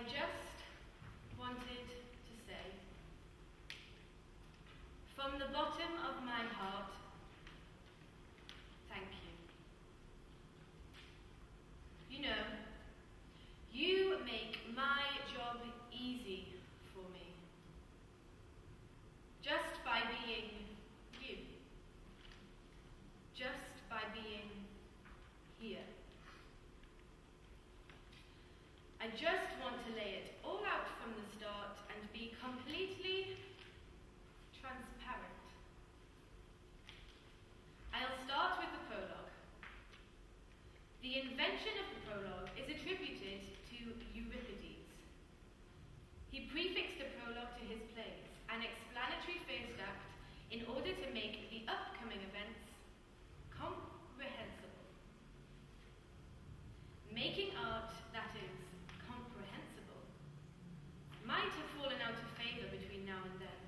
I just wanted to say, from the bottom of my heart, thank you. You know, you make my job easy for me. Just by being you. Just by being here. I just want to lay it all out from the start and be completely transparent. I'll start with the prologue. The invention of the prologue is attributed to Euripides. He prefixed the prologue to his plays, an explanatory first act, in order to make the upcoming events comprehensible. Making art that is comprehensible might have fallen out of favour between now and then,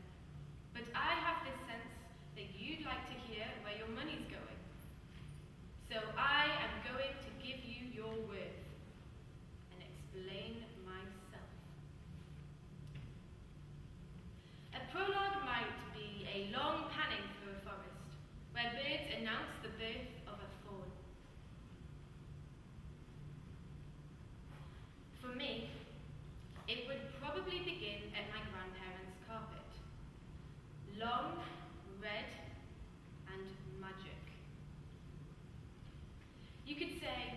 but I have this sense that you'd like to hear where your money's going. So I am going to give you your worth and explain myself. A prologue might be a long panning through a forest, where birds announce the birth of a fawn. For me, it would probably begin at my grandparents' carpet. Long, red, and magic. You could say,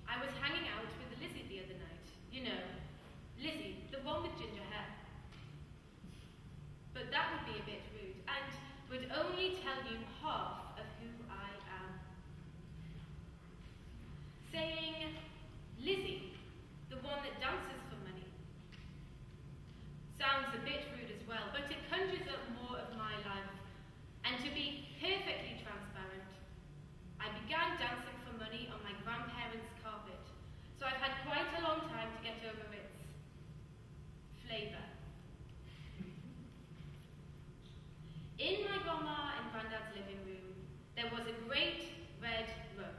I was hanging out with Lizzie the other night. You know, Lizzie, the one with ginger hair. But that would be a bit rude, and would only tell you half of who I am. Saying, Lizzie, the one that dances for money, sounds a bit rude as well, but it conjures up more of my life. And to be perfectly transparent, I began dancing for money on my grandparents' carpet, so I've had quite a long time to get over its flavour. In my grandma and granddad's living room, there was a great red rug.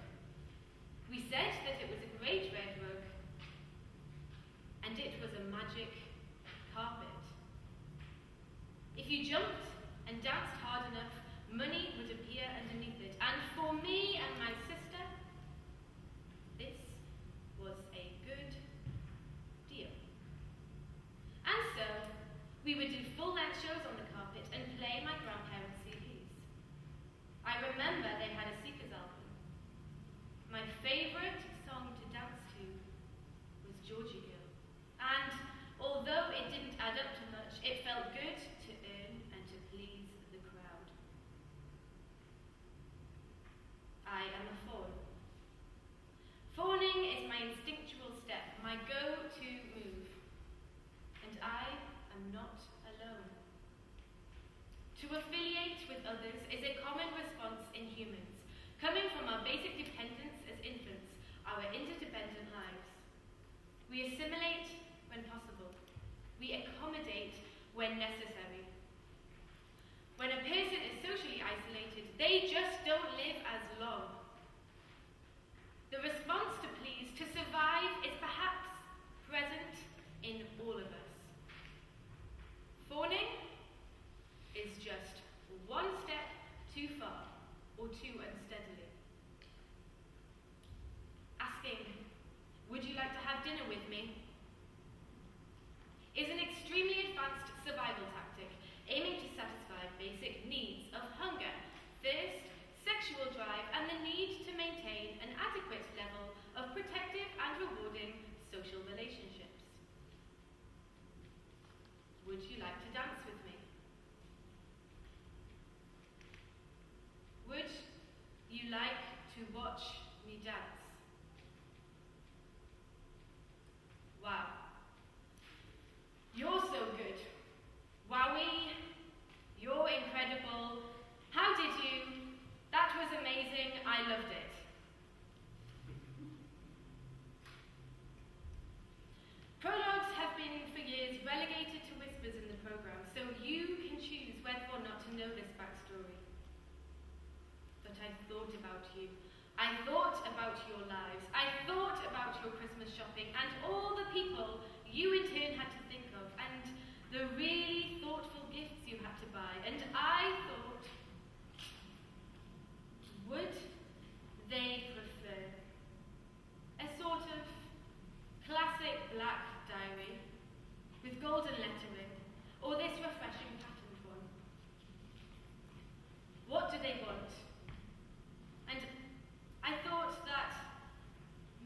We said that it was a great red rug, and it was a magic carpet. If you jumped and danced hard enough, money would appear underneath it. And for me and my sister, this was a good deal. And so, we would do full-length shows on the carpet and play my grandparents' CDs. I remember they had a Seekers album. My favourite song to dance to was Georgie Girl. And although it didn't add up to much, it felt good to earn and to please the crowd. I am a fawn. Fawning is my instinctual step, my go-to move. And I am not alone. To affiliate with others is a common response in humans, coming from our basic dependence as infants, our interdependent lives. We assimilate when possible. We accommodate when necessary. When a person is socially isolated, they just don't live as long. The response to please, to survive, is perhaps present in all of us. Fawning is just one step too far or too unsteadily. Asking, would you like to have dinner with me? Is an extremely advanced survival tactic aiming to satisfy basic needs of hunger, thirst, sexual drive, and the need to maintain an adequate level of protective and rewarding social relationships. Would you like to dance with me? Would you like to watch me dance? Wow. You're so good. Wowee. You're incredible. How did you? That was amazing. I loved it. Prologues have been for years relegated to whispers in the programme, so you can choose whether or not to know this backstory. But I thought about you. I thought about your lives. I thought about your Christmas shopping and all the people you in turn had to think of, and the really thoughtful gifts you had to buy. And I thought, would they prefer a sort of classic black diary with golden lettering, or this refreshing patterned one? What do they want? And I thought that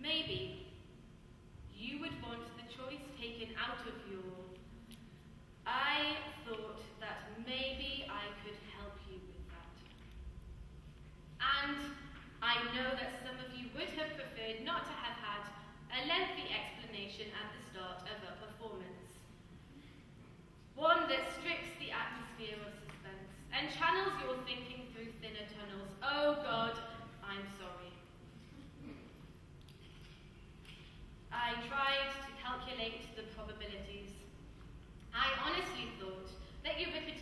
maybe you would want the choice taken out of your... I thought that maybe I could help you with that. And I know that some of you would have preferred not to have had a lengthy explanation at the start of a performance. One that strips the atmosphere of suspense and channels your thinking through thinner tunnels. Oh God, I'm sorry. I tried to calculate the probabilities. I honestly thought that your repetition